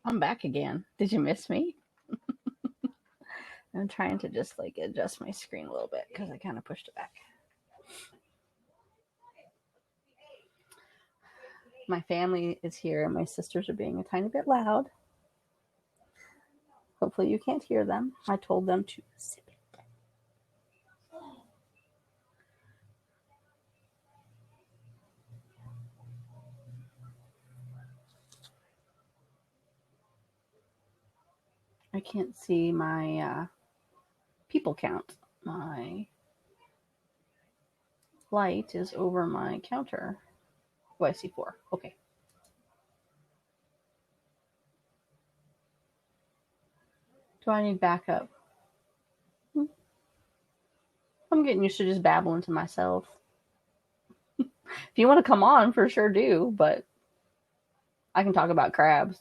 I'm back again. Did you miss me? I'm trying to just like adjust my screen a little bit because I kind of pushed it back. My family is here and my sisters are being a tiny bit loud. Hopefully you can't hear them. I told them to zip it. I can't see my people count. My light is over my counter. Oh, I see 4. Okay. Do I need backup? I'm getting used to just babbling to myself. If you want to come on, for sure do, but I can talk about crabs.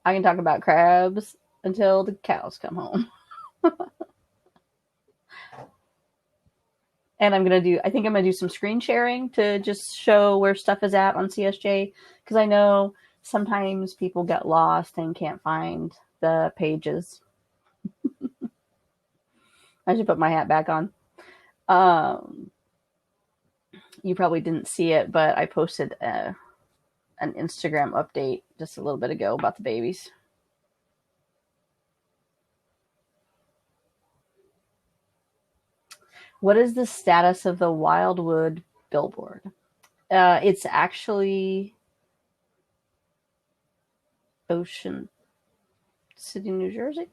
I can talk about crabs until the cows come home. And I think I'm going to do some screen sharing to just show where stuff is at on CSJ. Because I know sometimes people get lost and can't find the pages. I should put my hat back on. You probably didn't see it, but I posted an Instagram update just a little bit ago about the babies. What is the status of the Wildwood billboard? It's actually Ocean City, New Jersey.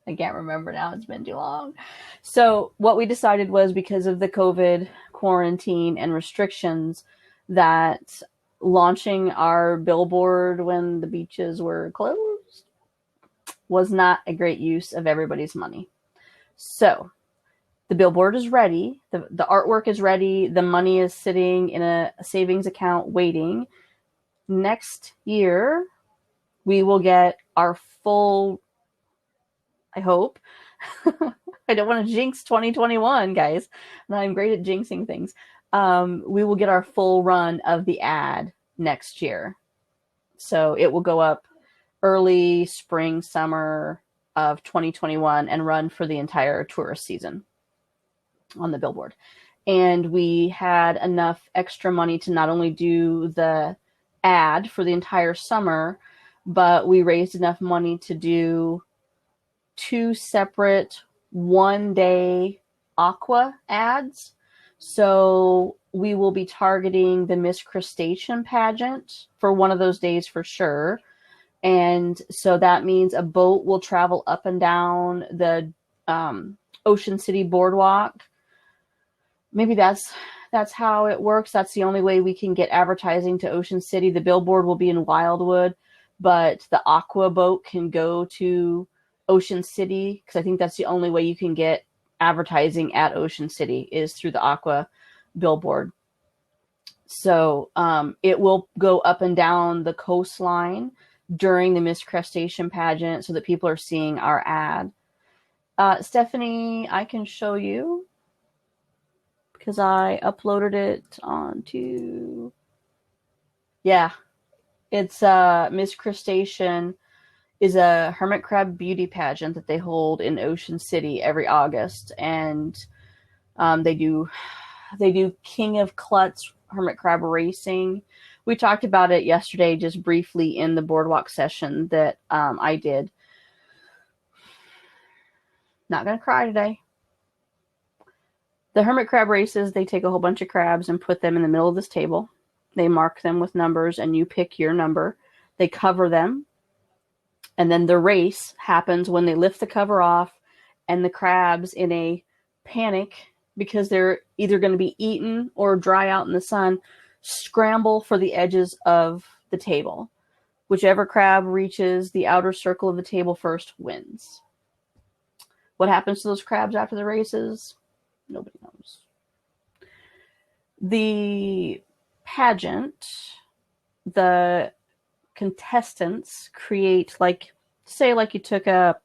I can't remember now. It's been too long. So what we decided was, because of the COVID quarantine and restrictions, that launching our billboard when the beaches were closed was not a great use of everybody's money. So the billboard is ready. The artwork is ready. The money is sitting in a savings account waiting. Next year, we will get our full, I hope. I don't want to jinx 2021, guys. And I'm great at jinxing things. We will get our full run of the ad next year. So it will go up early spring, summer of 2021 and run for the entire tourist season on the billboard. And we had enough extra money to not only do the ad for the entire summer, but we raised enough money to do 2 separate one-day aqua ads. So we will be targeting the Miss Crustacean pageant for one of those days for sure. And so that means a boat will travel up and down the Ocean City boardwalk. Maybe that's how it works. That's the only way we can get advertising to Ocean City. The billboard will be in Wildwood, but the aqua boat can go to Ocean City, because I think that's the only way you can get advertising at Ocean City is through the aqua billboard. So it will go up and down the coastline during the Miss Crustacean pageant so that people are seeing our ad. Stephanie, I can show you because I uploaded it onto, it's Miss Crustacean is a hermit crab beauty pageant that they hold in Ocean City every August. And they do King of Klutz hermit crab racing. We talked about it yesterday just briefly in the boardwalk session that I did. Not going to cry today. The hermit crab races, they take a whole bunch of crabs and put them in the middle of this table. They mark them with numbers and you pick your number. They cover them. And then the race happens when they lift the cover off and the crabs, in a panic because they're either going to be eaten or dry out in the sun, scramble for the edges of the table. Whichever crab reaches the outer circle of the table first wins. What happens to those crabs after the races? Nobody knows. The pageant, the contestants create, say you took a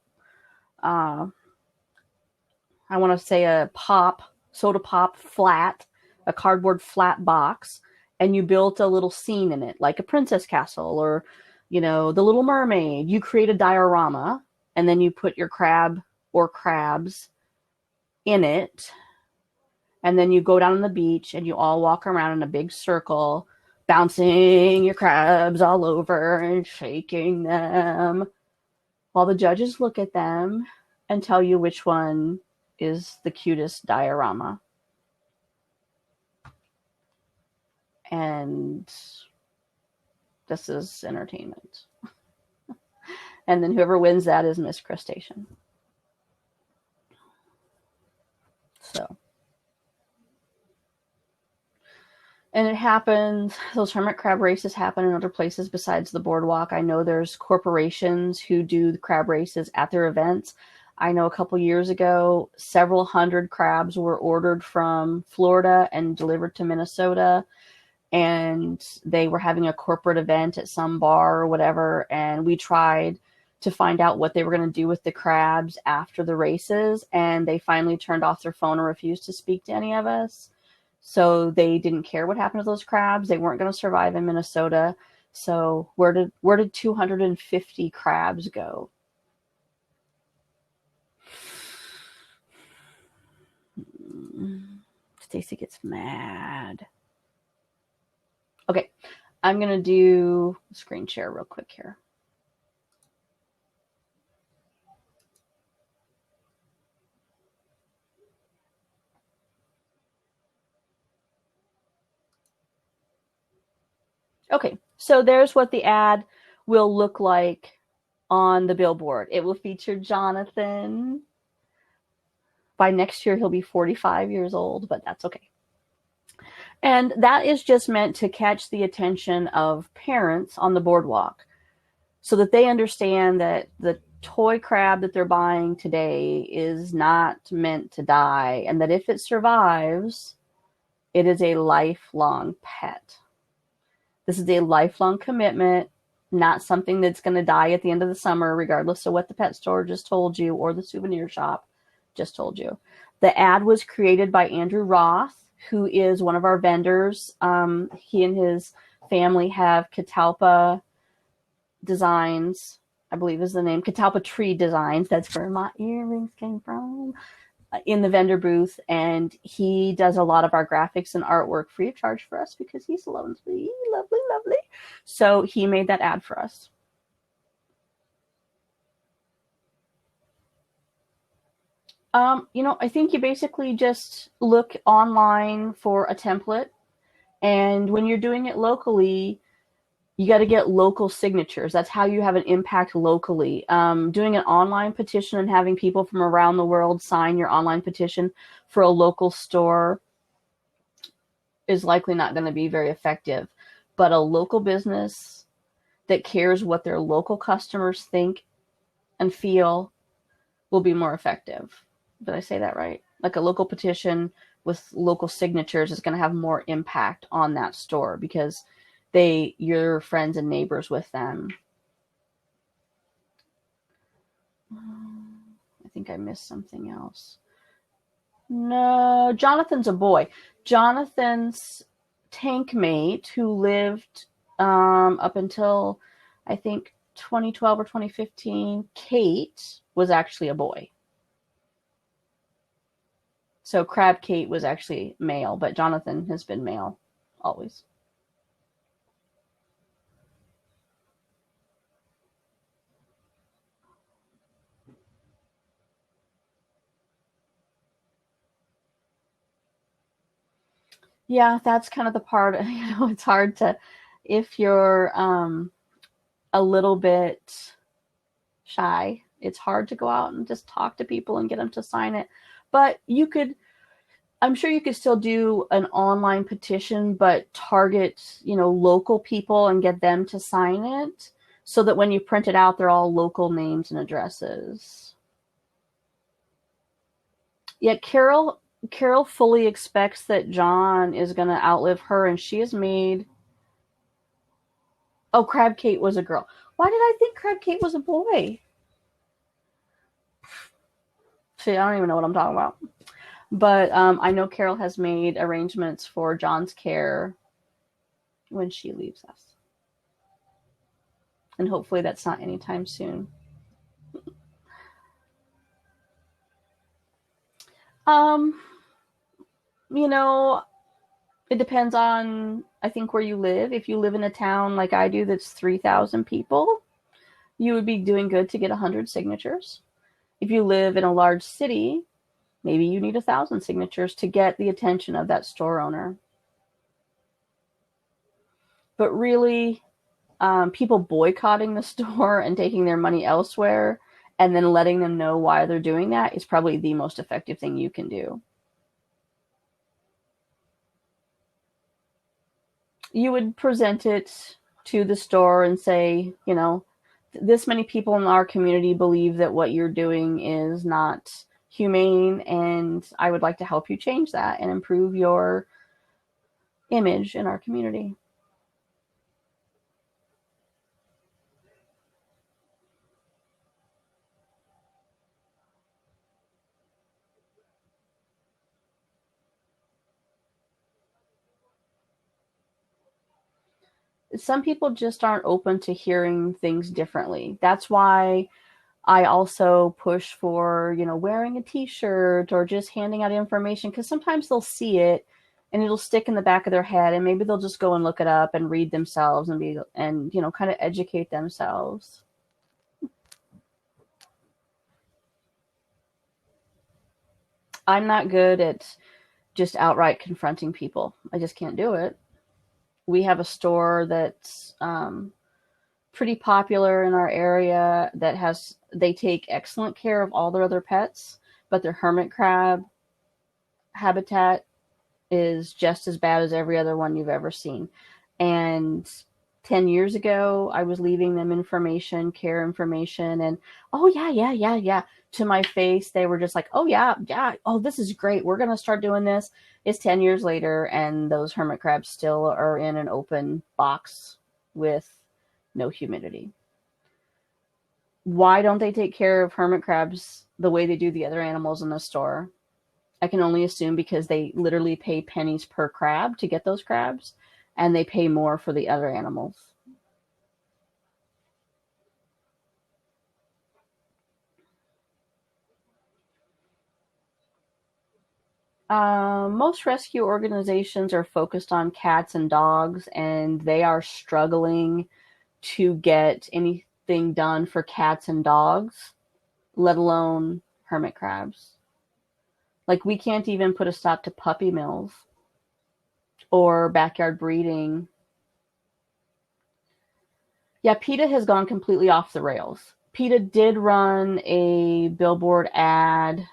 soda pop flat, a cardboard flat box, and you built a little scene in it, like a princess castle or You know, The Little Mermaid, you create a diorama and then you put your crab or crabs in it. And then you go down on the beach and you all walk around in a big circle, bouncing your crabs all over and shaking them while the judges look at them and tell you which one is the cutest diorama. And this is entertainment. And then whoever wins that is Miss Crustacean. So. And it happens, those hermit crab races happen in other places besides the boardwalk. I know there's corporations who do the crab races at their events. I know a couple years ago, several hundred crabs were ordered from Florida and delivered to Minnesota. And they were having a corporate event at some bar or whatever. And we tried to find out what they were going to do with the crabs after the races. And they finally turned off their phone or refused to speak to any of us. So they didn't care what happened to those crabs. They weren't going to survive in Minnesota. So where did 250 crabs go? Stacy gets mad. Okay, I'm going to do screen share real quick here. Okay, so there's what the ad will look like on the billboard. It will feature Jonathan. By next year, he'll be 45 years old, but that's okay. And that is just meant to catch the attention of parents on the boardwalk so that they understand that the toy crab that they're buying today is not meant to die, and that if it survives, it is a lifelong pet. This is a lifelong commitment, not something that's going to die at the end of the summer, regardless of what the pet store just told you or the souvenir shop just told you. The ad was created by Andrew Roth, who is one of our vendors. He and his family have Catalpa Designs, I believe is the name, Catalpa Tree Designs. That's where my earrings came from, in the vendor booth. And he does a lot of our graphics and artwork free of charge for us because he's lovely, lovely, lovely. So he made that ad for us. I think you basically just look online for a template, and when you're doing it locally, you got to get local signatures. That's how you have an impact locally. Doing an online petition and having people from around the world sign your online petition for a local store is likely not going to be very effective. But a local business that cares what their local customers think and feel will be more effective. Did I say that right? Like a local petition with local signatures is going to have more impact on that store because you're friends and neighbors with them. I think I missed something else. No, Jonathan's a boy. Jonathan's tank mate, who lived up until I think 2012 or 2015, Kate, was actually a boy. So Crab Kate was actually male, but Jonathan has been male always. Yeah, that's kind of the part, it's hard to, if you're a little bit shy, it's hard to go out and just talk to people and get them to sign it. But I'm sure you could still do an online petition, but target, local people and get them to sign it so that when you print it out, they're all local names and addresses. Yeah, Carol fully expects that John is going to outlive her, and she has made... Oh, Crab Kate was a girl. Why did I think Crab Kate was a boy? See, I don't even know what I'm talking about. But I know Carol has made arrangements for John's care when she leaves us. And hopefully that's not anytime soon. Um, you know, it depends on, I think, where you live. If you live in a town like I do that's 3,000 people, you would be doing good to get 100 signatures. If you live in a large city, maybe you need 1,000 signatures to get the attention of that store owner. But really, people boycotting the store and taking their money elsewhere and then letting them know why they're doing that is probably the most effective thing you can do. You would present it to the store and say, this many people in our community believe that what you're doing is not humane, and I would like to help you change that and improve your image in our community. Some people just aren't open to hearing things differently. That's why I also push for, wearing a t-shirt or just handing out information, because sometimes they'll see it and it'll stick in the back of their head, and maybe they'll just go and look it up and read themselves and kind of educate themselves. I'm not good at just outright confronting people. I just can't do it. We have a store that's pretty popular in our area they take excellent care of all their other pets, but their hermit crab habitat is just as bad as every other one you've ever seen. And 10 years ago, I was leaving them care information, and oh yeah. To my face, they were just like, oh yeah, oh, this is great. We're going to start doing this. It's 10 years later, and those hermit crabs still are in an open box with no humidity. Why don't they take care of hermit crabs the way they do the other animals in the store? I can only assume because they literally pay pennies per crab to get those crabs, and they pay more for the other animals. Most rescue organizations are focused on cats and dogs, and they are struggling to get anything done for cats and dogs, let alone hermit crabs. Like, we can't even put a stop to puppy mills or backyard breeding. Yeah, PETA has gone completely off the rails. PETA did run a billboard ad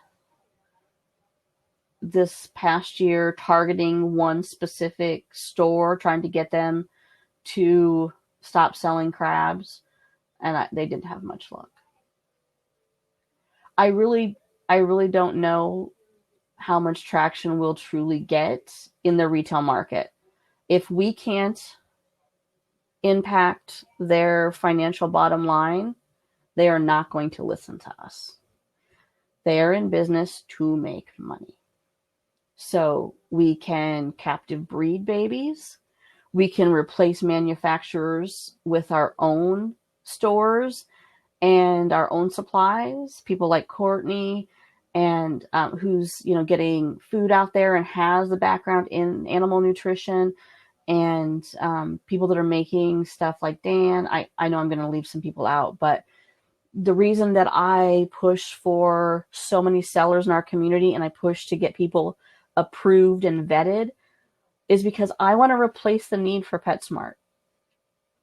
this past year targeting one specific store, trying to get them to stop selling crabs, and they didn't have much luck. I really don't know how much traction we'll truly get in the retail market. If we can't impact their financial bottom line, they are not going to listen to us. They are in business to make money. So we can captive breed babies. We can replace manufacturers with our own stores and our own supplies. People like Courtney, and who's getting food out there and has the background in animal nutrition, and people that are making stuff like Dan. I know I'm going to leave some people out, but the reason that I push for so many sellers in our community, and I push to get people approved and vetted, is because I want to replace the need for PetSmart.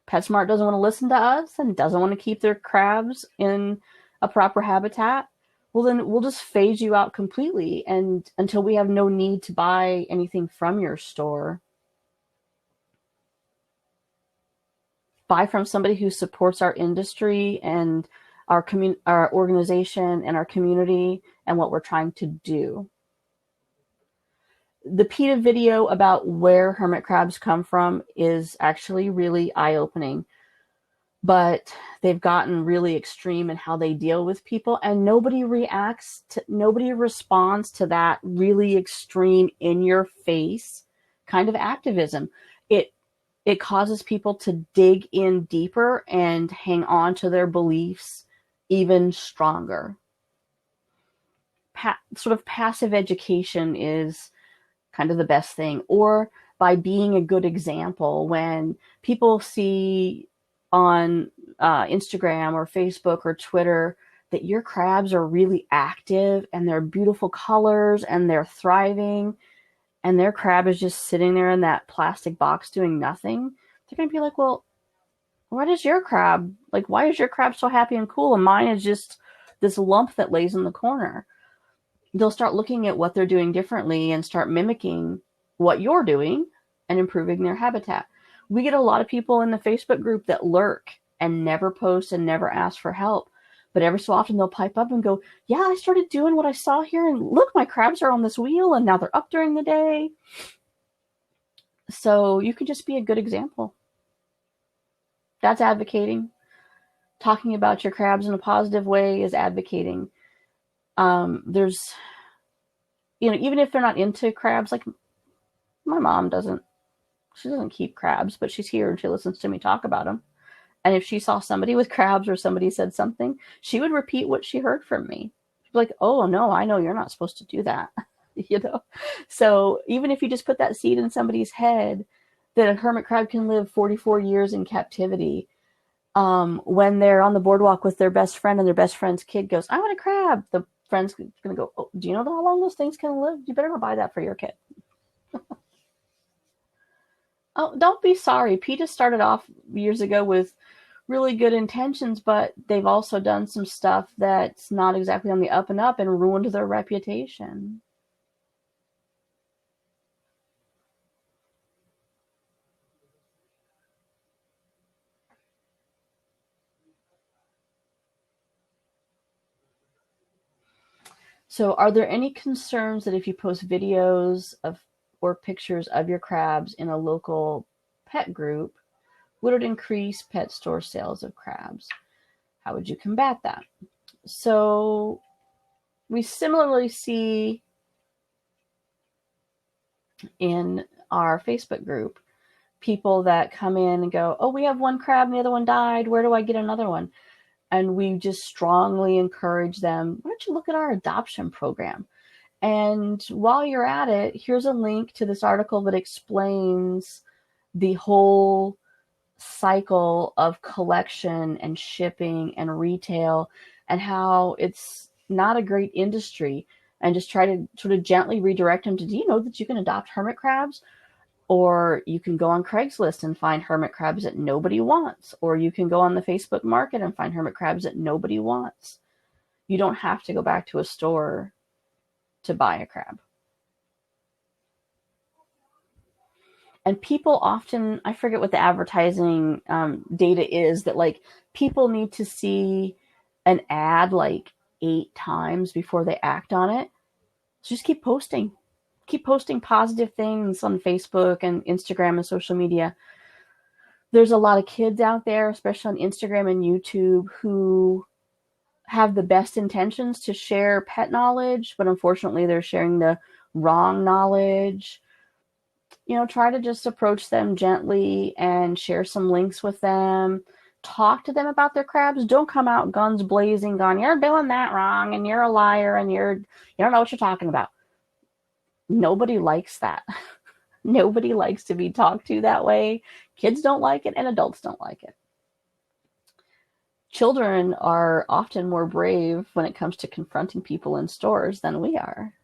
PetSmart doesn't want to listen to us and doesn't want to keep their crabs in a proper habitat. Well, then we'll just phase you out completely, and until we have no need to buy anything from your store. Buy from somebody who supports our industry and our organization and our community and what we're trying to do. The PETA video about where hermit crabs come from is actually really eye-opening, but they've gotten really extreme in how they deal with people, and nobody responds to that really extreme, in your face kind of activism. it causes people to dig in deeper and hang on to their beliefs even stronger. Sort of passive education is kind of the best thing, or by being a good example. When people see on Instagram or Facebook or Twitter that your crabs are really active and they're beautiful colors and they're thriving, and their crab is just sitting there in that plastic box doing nothing, they're going to be like, well, what is your crab? Like, why is your crab so happy and cool and mine is just this lump that lays in the corner? They'll start looking at what they're doing differently and start mimicking what you're doing and improving their habitat. We get a lot of people in the Facebook group that lurk and never post and never ask for help. But every so often they'll pipe up and go, yeah, I started doing what I saw here, and look, my crabs are on this wheel and now they're up during the day. So you can just be a good example. That's advocating. Talking about your crabs in a positive way is advocating. There's, even if they're not into crabs, like my mom she doesn't keep crabs, but she's here and she listens to me talk about them. And if she saw somebody with crabs or somebody said something, she would repeat what she heard from me. She'd be like, oh no, I know you're not supposed to do that. So even if you just put that seed in somebody's head that a hermit crab can live 44 years in captivity, when they're on the boardwalk with their best friend and their best friend's kid goes, I want a crab, the friend's going to go, oh, do you know how long those things can live? You better not buy that for your kid. Oh, don't be sorry. PETA started off years ago with really good intentions, but they've also done some stuff that's not exactly on the up and up and ruined their reputation. So are there any concerns that if you post videos of or pictures of your crabs in a local pet group, would it increase pet store sales of crabs? How would you combat that? So we similarly see in our Facebook group people that come in and go, oh, we have one crab and the other one died. Where do I get another one? And we just strongly encourage them, why don't you look at our adoption program? And while you're at it, here's a link to this article that explains the whole cycle of collection and shipping and retail and how it's not a great industry, and just try to sort of gently redirect them to, do you know that you can adopt hermit crabs? Or you can go on Craigslist and find hermit crabs that nobody wants. Or you can go on the Facebook market and find hermit crabs that nobody wants. You don't have to go back to a store to buy a crab. And people often, I forget what the advertising data is, that like people need to see an ad like 8 times before they act on it. So just keep posting. Keep posting positive things on Facebook and Instagram and social media. There's a lot of kids out there, especially on Instagram and YouTube, who have the best intentions to share pet knowledge, but unfortunately they're sharing the wrong knowledge. Try to just approach them gently and share some links with them. Talk to them about their crabs. Don't come out guns blazing going, you're doing that wrong and you're a liar and you don't know what you're talking about. Nobody likes that. Nobody likes to be talked to that way. Kids don't like it and adults don't like it. Children are often more brave when it comes to confronting people in stores than we are.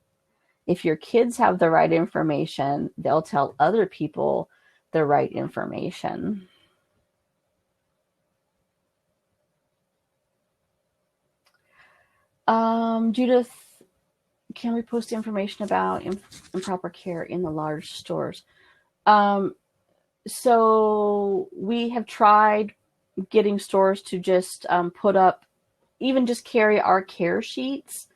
If your kids have the right information, they'll tell other people the right information. Judith, can we post information about improper care in the large stores? So we have tried getting stores to just put up, even just carry our care sheets.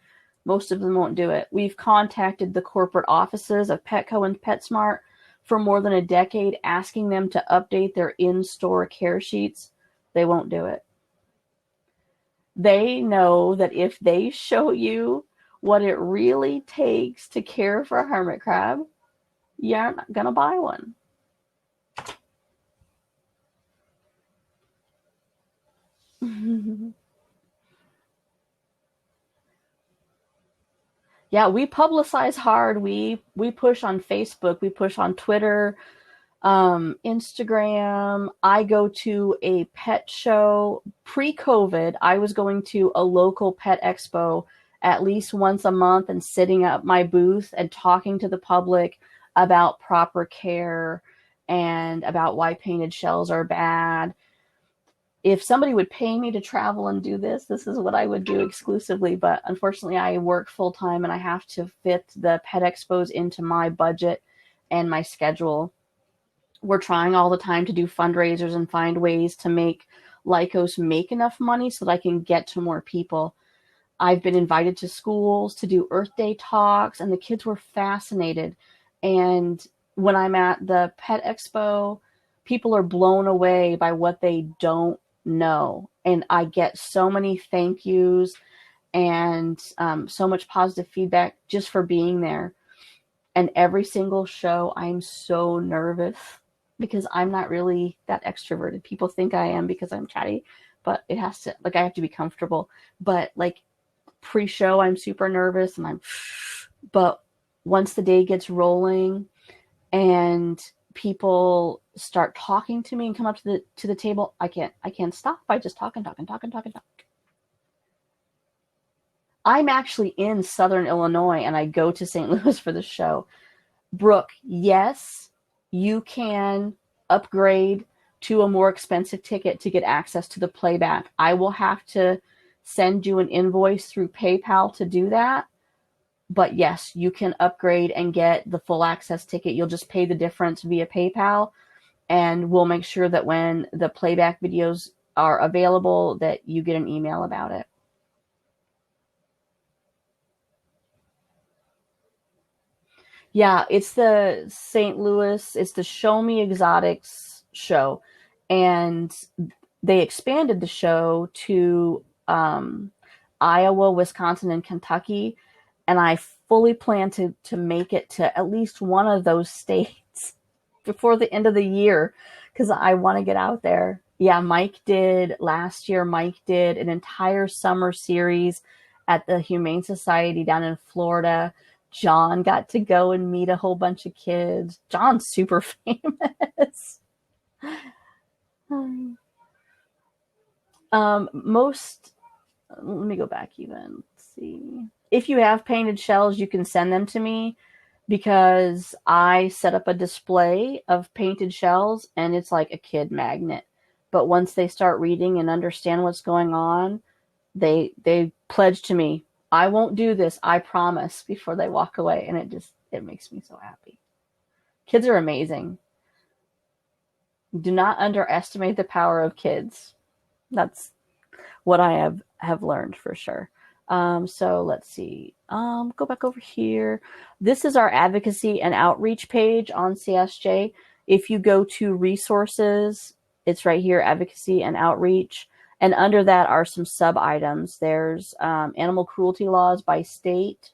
Most of them won't do it. We've contacted the corporate offices of Petco and PetSmart for more than a decade, asking them to update their in-store care sheets. They won't do it. They know that if they show you what it really takes to care for a hermit crab, you're not going to buy one. Yeah, we publicize hard. We push on Facebook, we push on Twitter, Instagram. I go to a pet show. Pre-COVID, I was going to a local pet expo at least once a month and sitting at my booth and talking to the public about proper care and about why painted shells are bad. If somebody would pay me to travel and do this, this is what I would do exclusively. But unfortunately, I work full time and I have to fit the pet expos into my budget and my schedule. We're trying all the time to do fundraisers and find ways to make Lycos make enough money so that I can get to more people. I've been invited to schools to do Earth Day talks, and the kids were fascinated. And when I'm at the Pet Expo, people are blown away by what they don't know. And I get so many thank yous and so much positive feedback just for being there. And every single show, I'm so nervous because I'm not really that extroverted. People think I am because I'm chatty, but it has to, like, I have to be comfortable. But like pre-show, I'm super nervous but once the day gets rolling and people start talking to me and come up to the table, I can't stop. I just talk and talk and talk and talk and talk. I'm actually in Southern Illinois and I go to St. Louis for the show. Brooke, yes, you can upgrade to a more expensive ticket to get access to the playback. I will have to send you an invoice through PayPal to do that. But yes, you can upgrade and get the full access ticket. You'll just pay the difference via PayPal, and we'll make sure that when the playback videos are available that you get an email about it. Yeah, it's the St. Louis, it's the Show Me Exotics show. And they expanded the show to Iowa, Wisconsin, and Kentucky. And I fully plan to make it to at least one of those states before the end of the year because I want to get out there. Yeah, last year, Mike did an entire summer series at the Humane Society down in Florida. John got to go and meet a whole bunch of kids. John's super famous. Let me go back even. Let's see. If you have painted shells, you can send them to me because I set up a display of painted shells and it's like a kid magnet. But once they start reading and understand what's going on, they pledge to me, I won't do this, I promise, before they walk away. And it makes me so happy. Kids are amazing. Do not underestimate the power of kids. That's what I have learned for sure. So let's see. Go back over here. This is our advocacy and outreach page on CSJ. If you go to resources, it's right here, advocacy and outreach. And under that are some sub items. There's animal cruelty laws by state.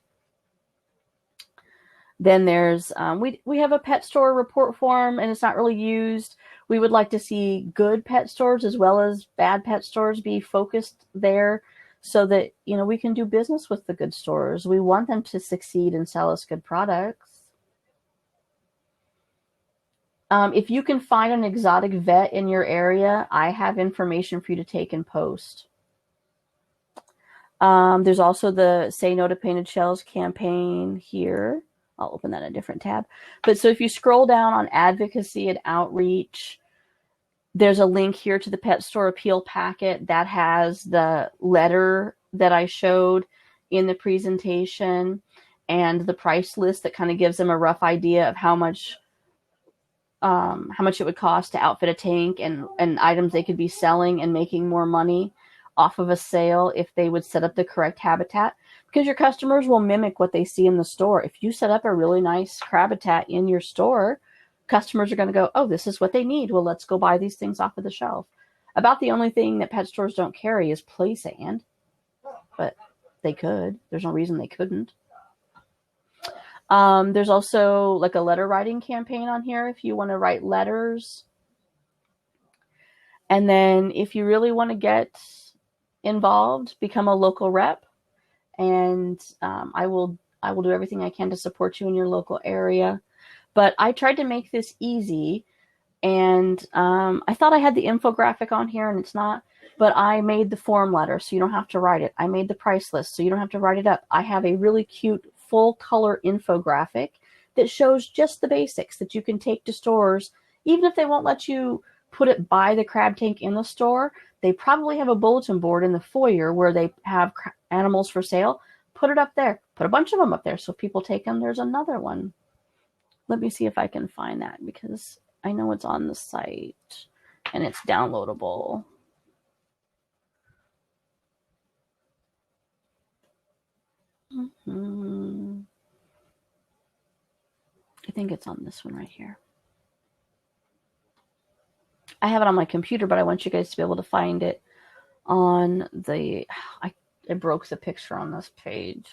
Then there's, we have a pet store report form and it's not really used. We would like to see good pet stores as well as bad pet stores be focused there so that, we can do business with the good stores. We want them to succeed and sell us good products. If you can find an exotic vet in your area, I have information for you to take and post. There's also the Say No to Painted Shells campaign here. I'll open that in a different tab. But so if you scroll down on advocacy and outreach, there's a link here to the pet store appeal packet that has the letter that I showed in the presentation and the price list that kind of gives them a rough idea of how much it would cost to outfit a tank and items they could be selling and making more money off of a sale if they would set up the correct habitat, because your customers will mimic what they see in the store. If you set up a really nice crabitat in your store, customers are going to go, oh, this is what they need. Well, let's go buy these things off of the shelf. About the only thing that pet stores don't carry is play sand, but they could. There's no reason they couldn't. There's also like a letter writing campaign on here if you want to write letters. And then if you really want to get involved, become a local rep. And I will I will do everything I can to support you in your local area. But I tried to make this easy, and I thought I had the infographic on here, and it's not. But I made the form letter, so you don't have to write it. I made the price list, so you don't have to write it up. I have a really cute full color infographic that shows just the basics that you can take to stores, even if they won't let you put it by the crab tank in the store. They probably have a bulletin board in the foyer where they have animals for sale. Put it up there. Put a bunch of them up there. So if people take them, there's another one. Let me see if I can find that, because I know it's on the site and it's downloadable. I think it's on this one right here. I have it on my computer, but I want you guys to be able to find it on the... I broke the picture on this page.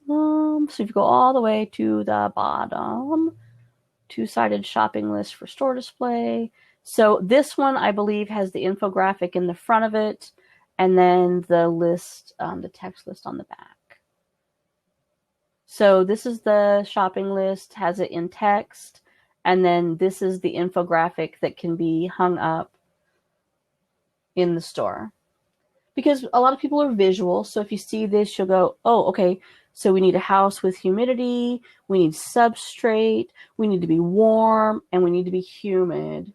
So if you go all the way to the bottom, two-sided shopping list for store display. So this one, I believe, has the infographic in the front of it, and then the list, the text list on the back. So this is the shopping list, has it in text, and then this is the infographic that can be hung up in the store. Because a lot of people are visual, so if you see this, you'll go, oh, okay, so we need a house with humidity, we need substrate, we need to be warm, and we need to be humid.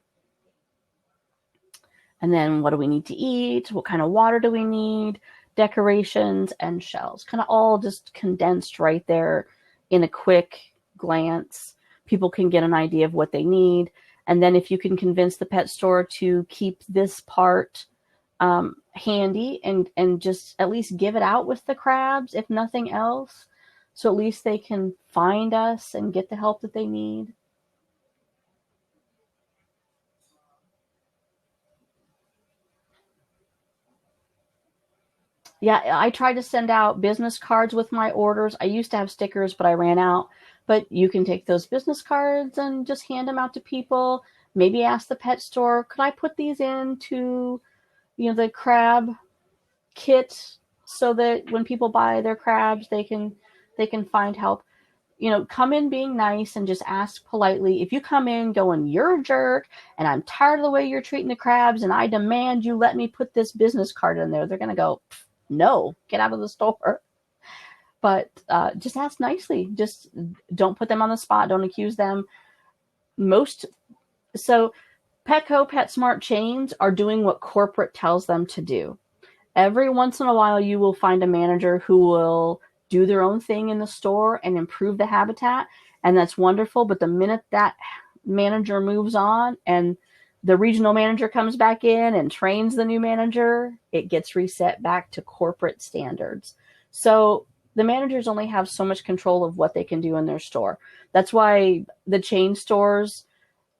And then what do we need to eat? What kind of water do we need? Decorations and shells. Kind of all just condensed right there in a quick glance. People can get an idea of what they need. And then if you can convince the pet store to keep this part handy and just at least give it out with the crabs, if nothing else, so at least they can find us and get the help that they need. Yeah, I tried to send out business cards with my orders. I used to have stickers, but I ran out. But you can take those business cards and just hand them out to people. Maybe ask the pet store, could I put these into, the crab kit so that when people buy their crabs, they can find help. Come in being nice and just ask politely. If you come in going, you're a jerk, and I'm tired of the way you're treating the crabs, and I demand you let me put this business card in there, they're going to go, no, get out of the store. But just ask nicely. Just don't put them on the spot. Don't accuse them. So Petco, PetSmart chains are doing what corporate tells them to do. Every once in a while, you will find a manager who will do their own thing in the store and improve the habitat, and that's wonderful. But the minute that manager moves on and the regional manager comes back in and trains the new manager, it gets reset back to corporate standards. So the managers only have so much control of what they can do in their store. That's why the chain stores,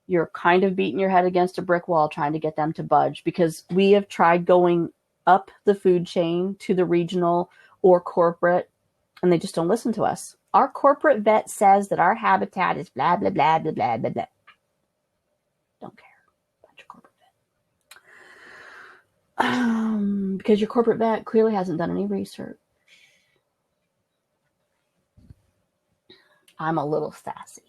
you're kind of beating your head against a brick wall trying to get them to budge, because we have tried going up the food chain to the regional or corporate, and they just don't listen to us. Our corporate vet says that our habitat is blah, blah, blah, blah, blah, blah, blah. Don't care. Because your corporate vet clearly hasn't done any research. I'm a little sassy.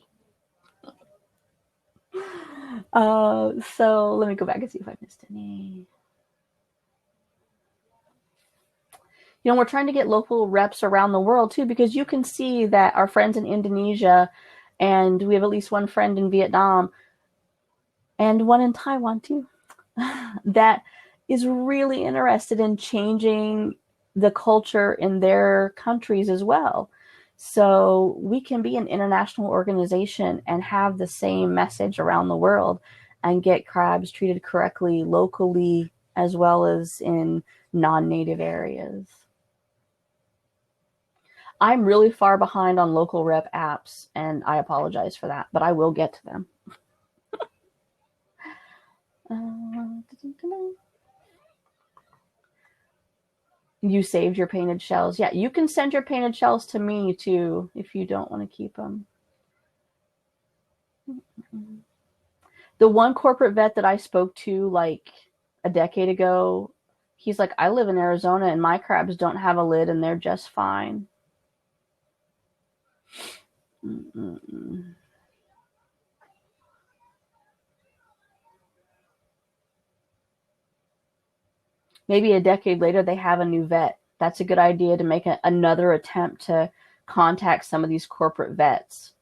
So let me go back and see if I missed any. We're trying to get local reps around the world too, because you can see that our friends in Indonesia, and we have at least one friend in Vietnam and one in Taiwan too, that is really interested in changing the culture in their countries as well. So we can be an international organization and have the same message around the world and get crabs treated correctly locally as well as in non-native areas. I'm really far behind on local rep apps, and I apologize for that, but I will get to them. You saved your painted shells. Yeah, you can send your painted shells to me too if you don't want to keep them. The one corporate vet that I spoke to like a decade ago, he's like, I live in Arizona and my crabs don't have a lid and they're just fine. Mm-mm-mm. Maybe a decade later they have a new vet. That's a good idea to make another attempt to contact some of these corporate vets.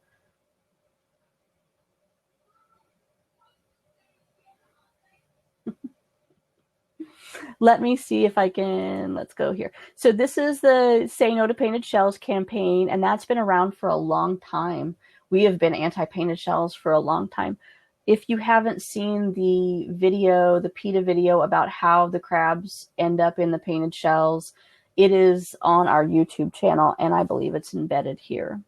Let me see if I can, let's go here. So this is the Say No to Painted Shells campaign, and that's been around for a long time. We have been anti-painted shells for a long time. If you haven't seen the video, the PETA video about how the crabs end up in the painted shells, it is on our YouTube channel, and I believe it's embedded here.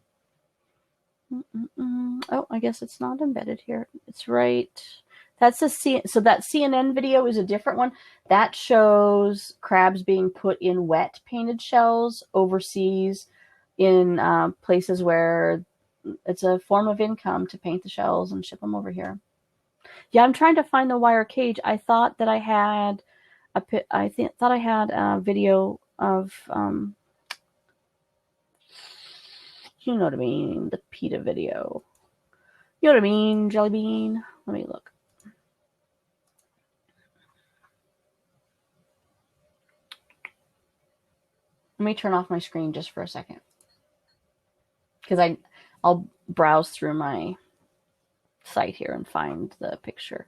Oh, I guess it's not embedded here. It's right. So that CNN video is a different one. That shows crabs being put in wet painted shells overseas in places where it's a form of income to paint the shells and ship them over here. Yeah, I'm trying to find the wire cage. I thought that I had a video of you know what I mean, the PETA video. You know what I mean, Jelly Bean? Let me look. Let me turn off my screen just for a second. Because I'll browse through my site here and find the picture.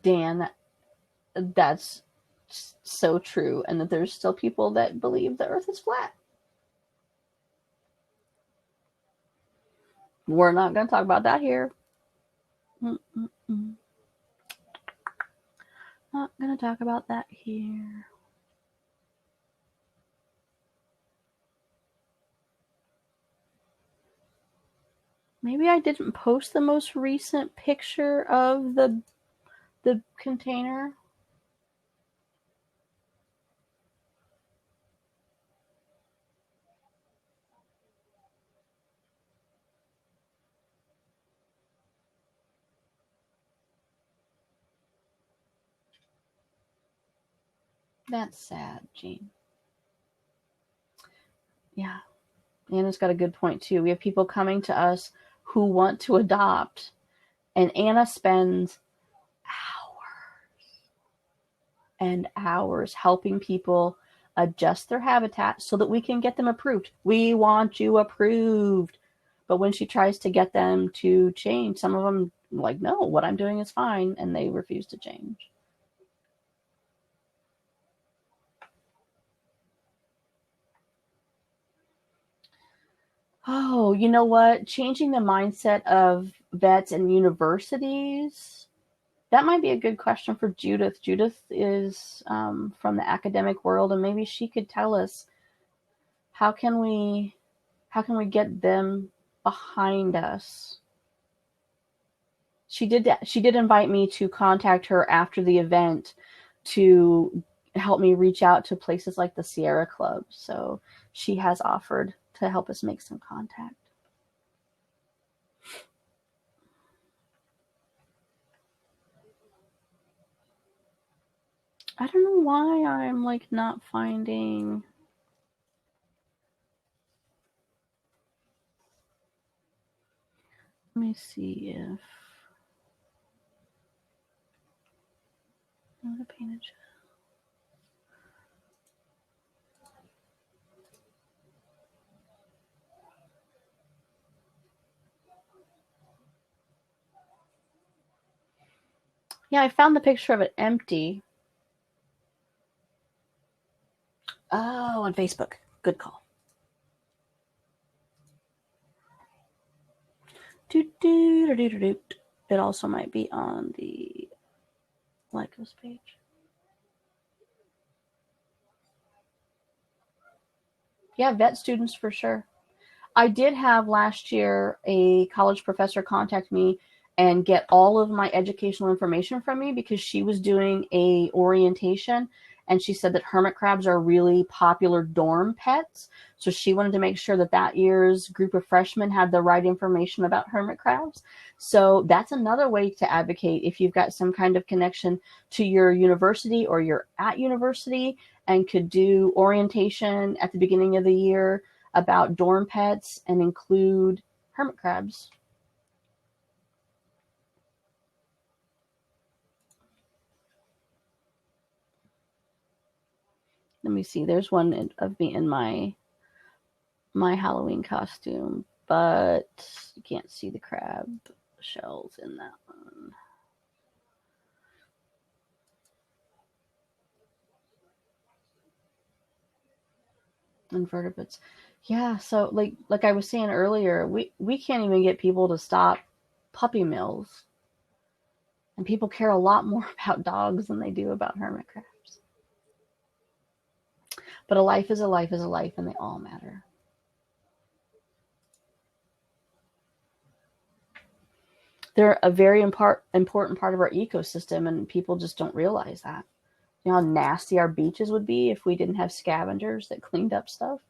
Dan, that's so true. And that there's still people that believe the earth is flat. We're not going to talk about that here. Not going to talk about that here. Maybe I didn't post the most recent picture of the container. That's sad, Jean. Yeah. Anna's got a good point, too. We have people coming to us who want to adopt, and Anna spends hours and hours helping people adjust their habitat so that we can get them approved. We want you approved. But when she tries to get them to change, some of them are like, no, what I'm doing is fine, and they refuse to change. Oh, you know what? Changing the mindset of vets and universities, that might be a good question for Judith. Judith is from the academic world, and maybe she could tell us how can we get them behind us. She did invite me to contact her after the event to help me reach out to places like the Sierra Club. So she has offered to help us make some contact. I don't know why I'm like not finding. Let me see if not a painted. Yeah, I found the picture of it empty. Oh, on Facebook. Good call. It also might be on the Lycos page. Yeah, vet students for sure. I did have last year a college professor contact me and get all of my educational information from me because she was doing a orientation, and she said that hermit crabs are really popular dorm pets. So she wanted to make sure that that year's group of freshmen had the right information about hermit crabs. So that's another way to advocate if you've got some kind of connection to your university or you're at university and could do orientation at the beginning of the year about dorm pets and include hermit crabs. Let me see. There's one of me in my Halloween costume, but you can't see the crab shells in that one. Invertebrates. Yeah, so like I was saying earlier, we can't even get people to stop puppy mills. And people care a lot more about dogs than they do about hermit crabs. But a life is a life is a life, and they all matter. They're a very important part of our ecosystem, and people just don't realize that. You know how nasty our beaches would be if we didn't have scavengers that cleaned up stuff?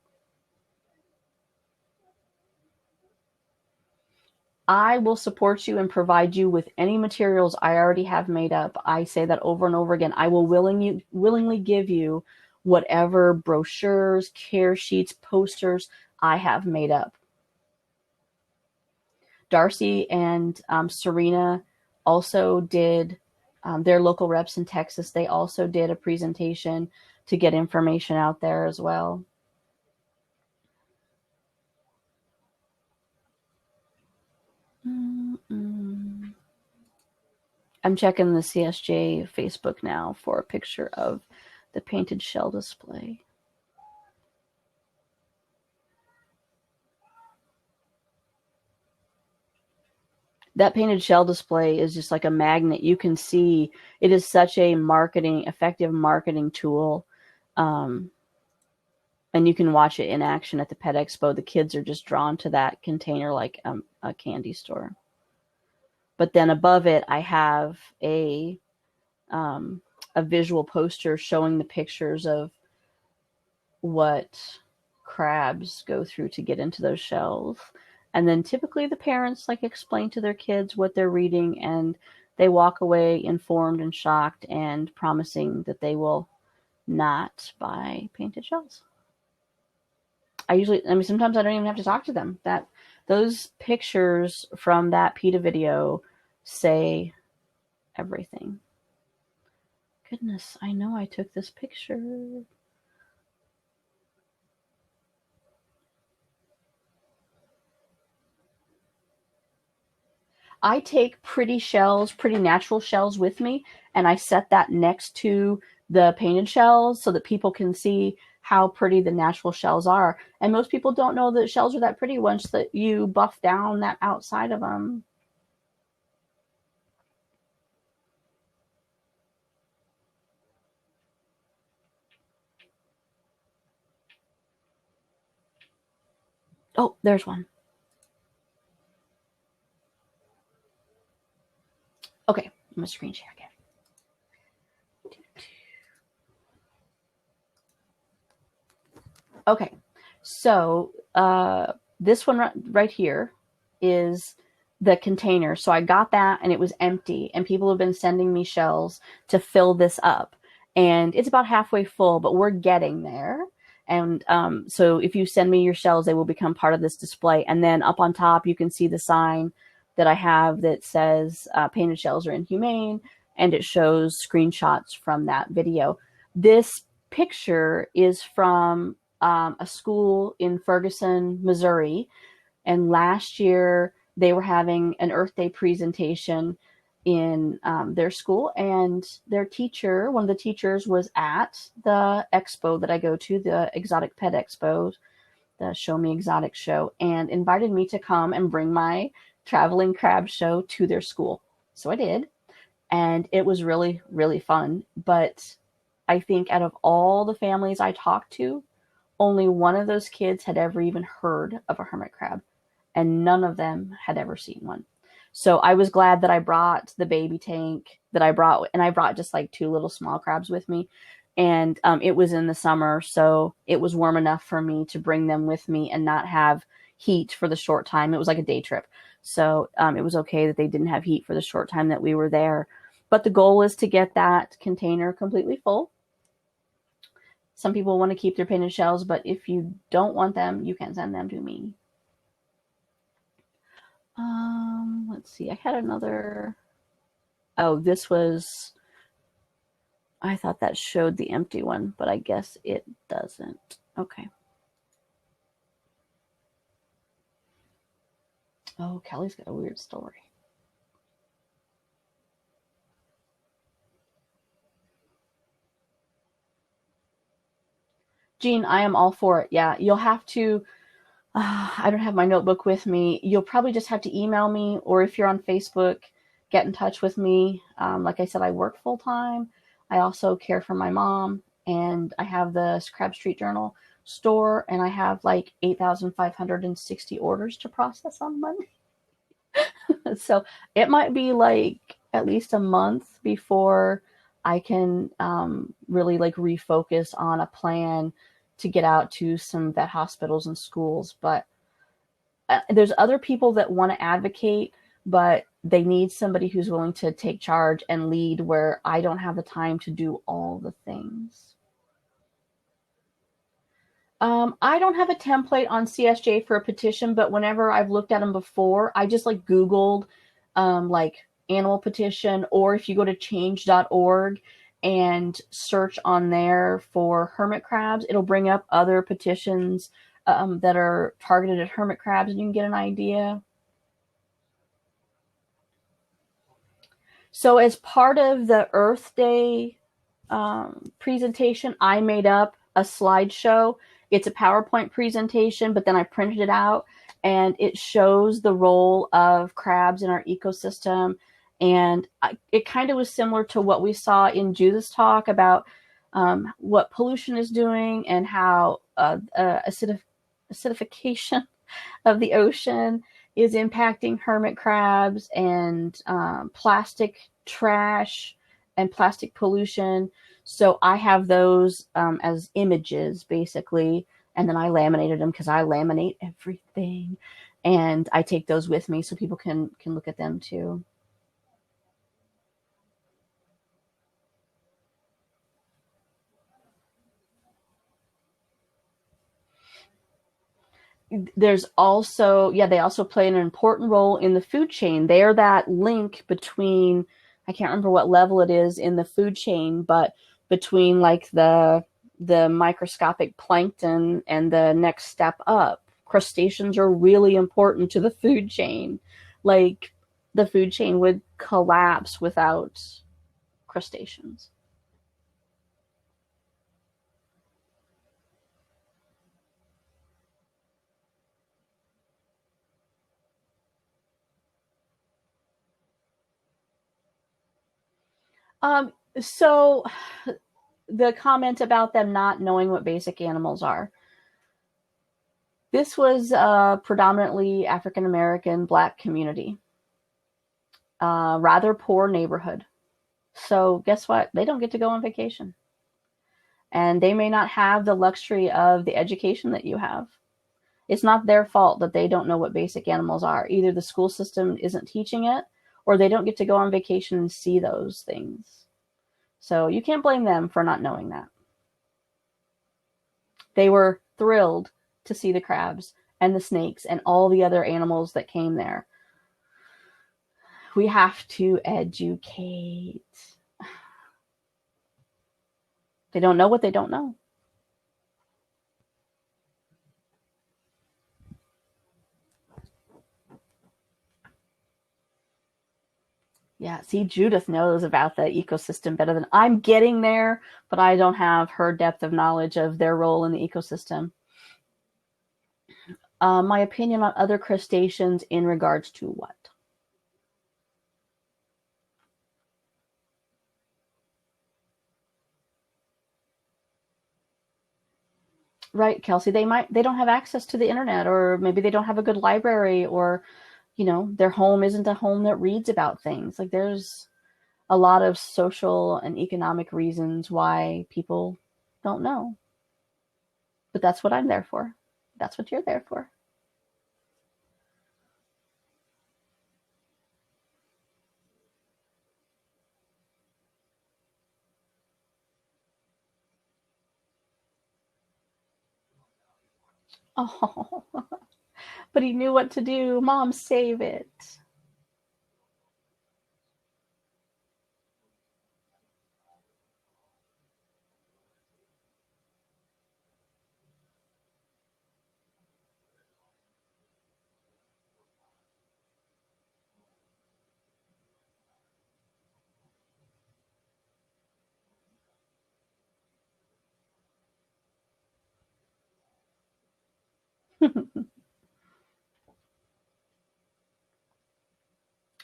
I will support you and provide you with any materials I already have made up. I say that over and over again. I will willingly give you whatever brochures, care sheets, posters I have made up. Darcy and Serena also did, their local reps in Texas, they also did a presentation to get information out there as well. I'm checking the CSJ Facebook now for a picture of the painted shell display. That painted shell display is just like a magnet. You can see it is such a effective marketing tool. And you can watch it in action at the Pet Expo. The kids are just drawn to that container like a candy store. But then above it, I have a visual poster showing the pictures of what crabs go through to get into those shells. And then typically the parents explain to their kids what they're reading, and they walk away informed and shocked and promising that they will not buy painted shells. Sometimes I don't even have to talk to them. Those pictures from that PETA video say everything. Goodness, I know I took this picture. I take pretty natural shells with me, and I set that next to the painted shells so that people can see how pretty the natural shells are. And most people don't know that shells are that pretty once that you buff down that outside of them. Oh, there's one. Okay, I'm gonna screen share again. Okay, so this one right here is the container. So I got that and it was empty, and people have been sending me shells to fill this up. And it's about halfway full, but we're getting there. And so if you send me your shells, they will become part of this display. And then up on top, you can see the sign that I have that says painted shells are inhumane, and it shows screenshots from that video. This picture is from a school in Ferguson, Missouri. And last year they were having an Earth Day presentation in their school, and their teacher, one of the teachers, was at the expo that I go to, the Exotic Pet Expo, the Show Me Exotic show, and invited me to come and bring my traveling crab show to their school. So I did, and it was really, really fun. But I think out of all the families I talked to, only one of those kids had ever even heard of a hermit crab, and none of them had ever seen one. So I was glad that I brought the baby tank that I brought, and I brought just 2 little small crabs with me. And it was in the summer, so it was warm enough for me to bring them with me and not have heat for the short time. It was like a day trip. So it was okay that they didn't have heat for the short time that we were there. But the goal is to get that container completely full. Some people want to keep their painted shells, but if you don't want them, you can send them to me. Let's see. I had another. Oh, this was. I thought that showed the empty one, but I guess it doesn't. Okay. Oh, Kelly's got a weird story. Jean, I am all for it. Yeah, you'll have to. I don't have my notebook with me. You'll probably just have to email me, or if you're on Facebook, get in touch with me. Like I said, I work full time. I also care for my mom, and I have the Crab Street Journal store, and I have like 8,560 orders to process on Monday. So it might be like at least a month before I can really like refocus on a plan to get out to some vet hospitals and schools. But there's other people that want to advocate, but they need somebody who's willing to take charge and lead, where I don't have the time to do all the things. I don't have a template on CSJ for a petition, but whenever I've looked at them before, I just like Googled like animal petition, or if you go to change.org and search on there for hermit crabs, it'll bring up other petitions that are targeted at hermit crabs, and you can get an idea. So as part of the Earth Day presentation, I made up a slideshow. It's a PowerPoint presentation, but then I printed it out, and it shows the role of crabs in our ecosystem. And it kind of was similar to what we saw in Judith's talk about what pollution is doing and how acidification of the ocean is impacting hermit crabs, and plastic trash and plastic pollution. So I have those as images, basically, and then I laminated them because I laminate everything, and I take those with me so people can look at them too. There's also, yeah, they also play an important role in the food chain. They're that link between, I can't remember what level it is in the food chain, but between like the microscopic plankton and the next step up. Crustaceans are really important to the food chain. Like the food chain would collapse without crustaceans. So the comment about them not knowing what basic animals are. This was a predominantly African American Black community, rather poor neighborhood. So guess what? They don't get to go on vacation. And they may not have the luxury of the education that you have. It's not their fault that they don't know what basic animals are. Either the school system isn't teaching it, or they don't get to go on vacation and see those things. So you can't blame them for not knowing that. They were thrilled to see the crabs and the snakes and all the other animals that came there. We have to educate. They don't know what they don't know. Yeah, see, Judith knows about the ecosystem better than I'm getting there, but I don't have her depth of knowledge of their role in the ecosystem. My opinion on other crustaceans in regards to what? Right, Kelsey, they don't have access to the internet, or maybe they don't have a good library, or their home isn't a home that reads about things. Like there's a lot of social and economic reasons why people don't know. But that's what I'm there for. That's what you're there for. Oh, but he knew what to do. Mom, save it.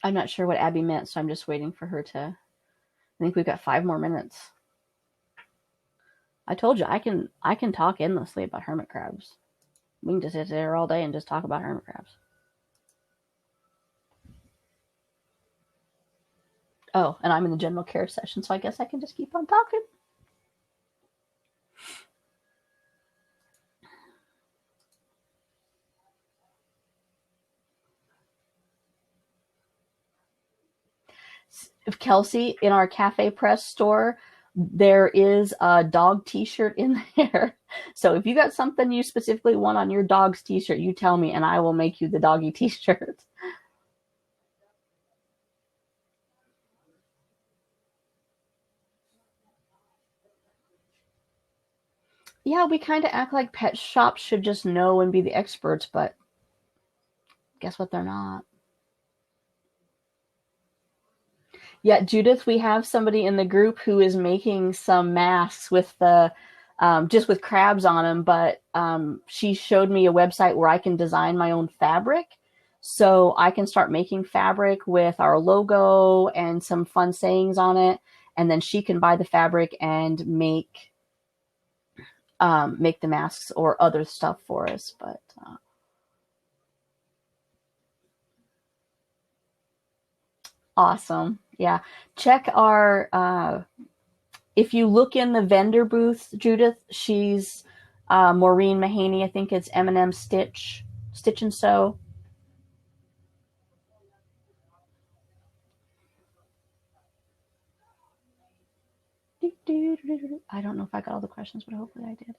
I'm not sure what Abby meant, so I'm just waiting for her to. I think we've got 5 more minutes. I told you I can talk endlessly about hermit crabs. We can just sit there all day and just talk about hermit crabs. Oh, and I'm in the general care session, so I guess I can just keep on talking. Kelsey, in our Cafe Press store, there is a dog t-shirt in there. So if you got something you specifically want on your dog's t-shirt, you tell me and I will make you the doggy t-shirt. Yeah, we kind of act like pet shops should just know and be the experts, but guess what? They're not. Yeah, Judith, we have somebody in the group who is making some masks with the just with crabs on them, but she showed me a website where I can design my own fabric. So I can start making fabric with our logo and some fun sayings on it, and then she can buy the fabric and make the masks or other stuff for us. But awesome. Yeah. Check our, if you look in the vendor booth, Judith, she's Maureen Mahaney. I think it's M&M Stitch and Sew. I don't know if I got all the questions, but hopefully I did.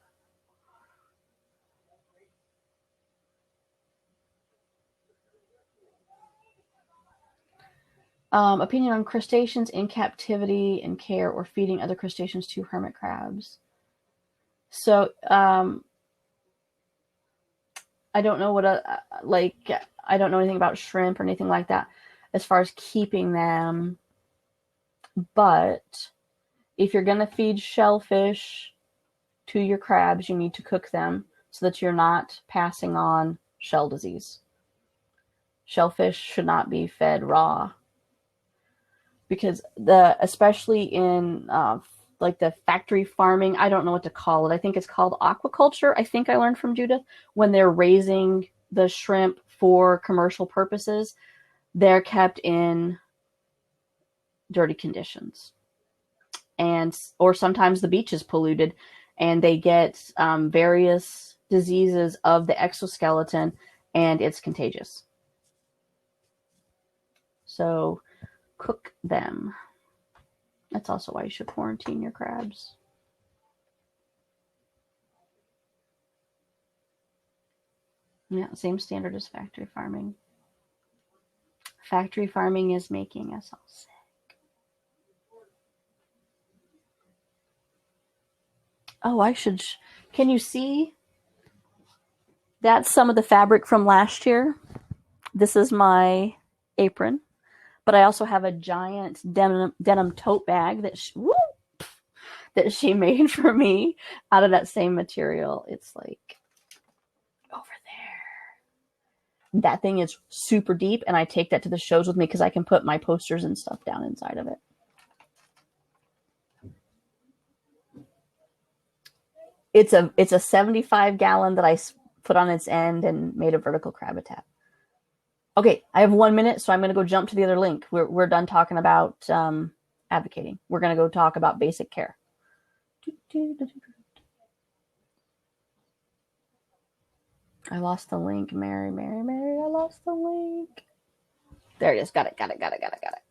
Opinion on crustaceans in captivity and care or feeding other crustaceans to hermit crabs. So I don't know what I don't know anything about shrimp or anything like that as far as keeping them. But if you're going to feed shellfish to your crabs, you need to cook them so that you're not passing on shell disease. Shellfish should not be fed raw, because especially in like the factory farming, I don't know what to call it. I think it's called aquaculture. I think I learned from Judith, when they're raising the shrimp for commercial purposes, they're kept in dirty conditions. Or sometimes the beach is polluted and they get various diseases of the exoskeleton, and it's contagious. So cook them. That's also why you should quarantine your crabs. Yeah, same standard as factory farming. Factory farming is making us all sick. Oh, I should. Can you see? That's some of the fabric from last year. This is my apron. But I also have a giant denim tote bag that she made for me out of that same material. It's like over there. That thing is super deep, and I take that to the shows with me because I can put my posters and stuff down inside of it. It's a 75 gallon that I put on its end and made a vertical crab habitat. Okay, I have 1 minute, so I'm going to go jump to the other link. We're done talking about advocating. We're going to go talk about basic care. I lost the link, Mary. I lost the link. There it is. Got it.